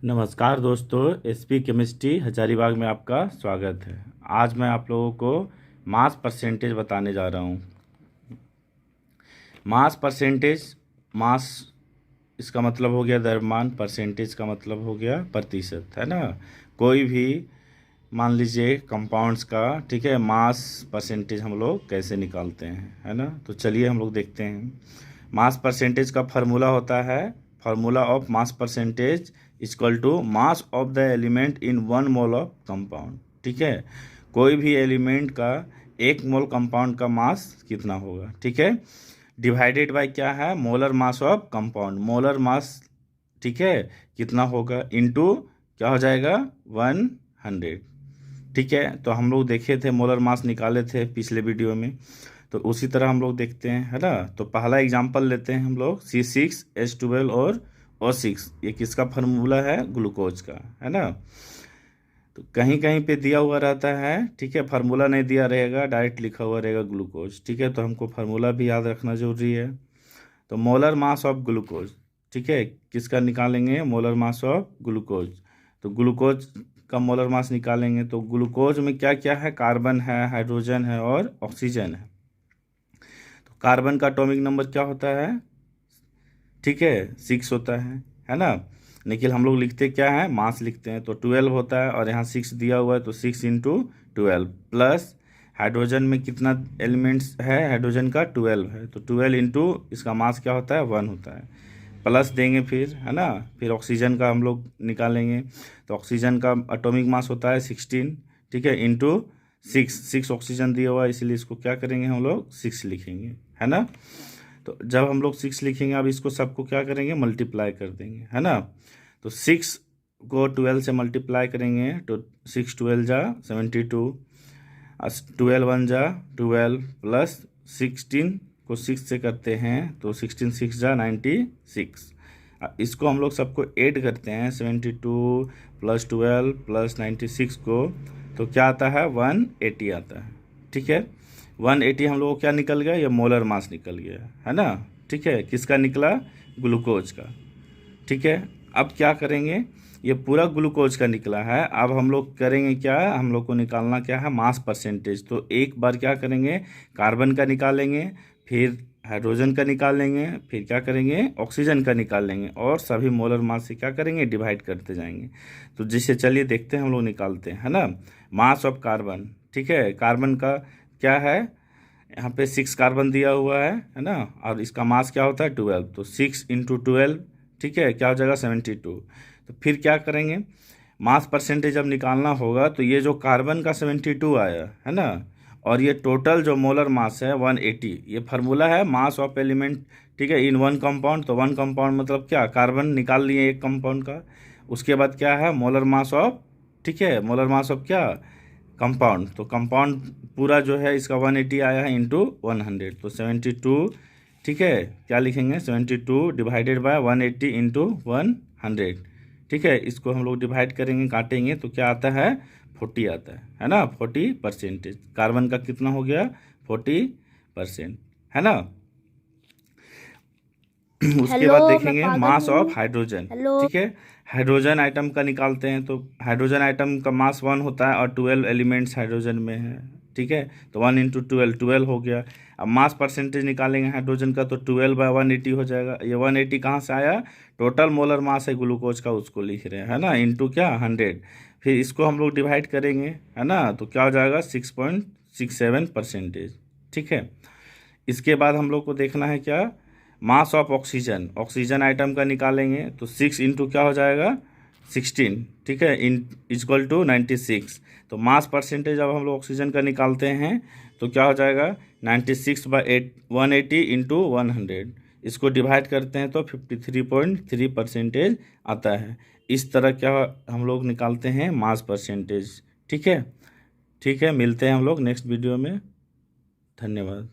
नमस्कार दोस्तों, SP chemistry Hazaribagh में आपका स्वागत है। आज मैं आप लोगों को मास परसेंटेज बताने जा रहा हूँ। मास परसेंटेज, मास इसका मतलब हो गया द्रव्यमान, परसेंटेज का मतलब हो गया प्रतिशत, है ना। कोई भी मान लीजिए कंपाउंड्स का, ठीक है, मास परसेंटेज हम लोग कैसे निकालते हैं, है ना। तो चलिए हम लोग देखते हैं। मास परसेंटेज का फार्मूला होता है, formula of mass percentage equal to mass of the element in 1 mole of compound. ठीक है, कोई भी एलिमेंट का 1 मोल कंपाउंड का मास कितना होगा, ठीक है, डिवाइडेड बाय क्या है, molar mass of compound. Molar mass, ठीक है, कितना होगा इनटू क्या हो जाएगा 100। ठीक है, तो हम लोग देखे थे, मोलर मास निकाले थे पिछले वीडियो में, तो उसी तरह हम लोग देखते हैं, है ना। तो पहला एग्जांपल लेते हैं हम लोग C6H12 और O6। ये किसका फार्मूला है, ग्लूकोज का, है ना। तो कहीं कहीं पे दिया हुआ रहता है, ठीक है, फार्मूला नहीं दिया रहेगा, डायरेक्ट लिखा हुआ रहेगा ग्लूकोज। ठीक है, तो हमको फार्मूला भी याद रखना जरूरी है। तो मोलर मास ऑफ ग्लूकोज, ठीक है, किसका निकालेंगे, मोलर मास ऑफ ग्लूकोज। तो ग्लूकोज का मोलर मास निकालेंगे तो ग्लूकोज में क्या क्या है, कार्बन है, हाइड्रोजन है और ऑक्सीजन है। तो कार्बन का एटॉमिक नंबर क्या होता है, ठीक है, 6 होता है ना। लेकिन हम लोग लिखते क्या है, मास लिखते हैं, तो 12 होता है, और यहाँ 6 दिया हुआ है तो 6 इंटू 12 प्लस हाइड्रोजन में कितना एलिमेंट्स है, हाइड्रोजन का 12 है, तो 12 इंटू इसका मास क्या होता है, 1 होता है, प्लस देंगे फिर, है ना। फिर ऑक्सीजन का हम लोग निकालेंगे, तो ऑक्सीजन का एटॉमिक मास होता है 16, ठीक है, इंटू 6 ऑक्सीजन दिया हुआ है, इसलिए इसको क्या करेंगे हम लोग 6 लिखेंगे, है ना। तो जब हम लोग 6 लिखेंगे, अब इसको सबको क्या करेंगे, मल्टीप्लाई कर देंगे, है ना। तो 6 को 12 से मल्टीप्लाई करेंगे तो 6 12 जा 72, 12 1 जा 12 प्लस 16 को 6 से करते हैं तो 16 6 जा 96। इसको हम लोग सबको ऐड करते हैं, 72 प्लस 12 प्लस 96 को, तो क्या आता है 180 आता है। ठीक है, 180 हम लोगों को क्या निकल गया, ये मोलर मास निकल गया, है ना। ठीक है, किसका निकला, ग्लूकोज का। ठीक है, अब क्या करेंगे, ये पूरा ग्लूकोज का निकला है, अब हम लोग करेंगे क्या, हम लोग को निकालना क्या है, मास परसेंटेज। तो एक बार क्या करेंगे, कार्बन का निकालेंगे, फिर हाइड्रोजन का निकालेंगे, फिर क्या करेंगे, ऑक्सीजन का निकालेंगे, और सभी मोलर मास से क्या करेंगे, डिवाइड करते जाएंगे। तो जिससे चलिए देखते हैं हम लोग निकालते हैं, है ना। मास ऑफ कार्बन, ठीक है, कार्बन का क्या है, यहाँ पे 6 कार्बन दिया हुआ है ना, और इसका मास क्या होता है 12, तो 6 इंटू 12, ठीक है, क्या हो जाएगा 72। तो फिर क्या करेंगे, मास परसेंटेज जब निकालना होगा तो ये जो कार्बन का 72 आया है ना, और ये टोटल जो मोलर मास है 180, ये फार्मूला है मास ऑफ एलिमेंट, ठीक है, इन 1 कंपाउंड। तो 1 कंपाउंड मतलब क्या, कार्बन निकाल लिए एक कंपाउंड का, उसके बाद क्या है, मोलर मास ऑफ, ठीक है, मोलर मास ऑफ क्या, कंपाउंड। तो कंपाउंड पूरा जो है इसका 180 आया है इंटू 100, तो 72, ठीक है, क्या लिखेंगे 72 डिवाइडेड बाय 180 इंटू 100। ठीक है, इसको हम लोग डिवाइड करेंगे, काटेंगे, तो क्या आता है 40 आता है ना, 40%। कार्बन का कितना हो गया 40%, है ना। उसके बाद देखेंगे मास ऑफ हाइड्रोजन। ठीक है, हाइड्रोजन आइटम का निकालते हैं, तो हाइड्रोजन आइटम का मास 1 होता है और 12 एलिमेंट्स हाइड्रोजन में है। ठीक है, तो 1 इंटू 12 12 हो गया। अब मास परसेंटेज निकालेंगे हाइड्रोजन का, तो 12 बाय 180 हो जाएगा। ये 180 कहाँ से आया, टोटल मोलर मास है ग्लूकोज का, उसको लिख रहे हैं, है ना, इंटू क्या 100। फिर इसको हम लोग डिवाइड करेंगे, है ना, तो क्या हो जाएगा 6.67%। ठीक है, इसके बाद हम लोग को देखना है क्या, mass of oxygen, oxygen atom का निकालेंगे, तो 6 इंटू क्या हो जाएगा 16, ठीक है, इन इक्वल टू 96। तो मास परसेंटेज अब हम लोग ऑक्सीजन का निकालते हैं, तो क्या हो जाएगा 96 बाई 180 इंटू 100, इसको डिवाइड करते हैं तो 53.3% आता है। इस तरह क्या हम लोग निकालते हैं मास परसेंटेज। ठीक है, ठीक है, मिलते हैं हम लोग नेक्स्ट वीडियो में, धन्यवाद।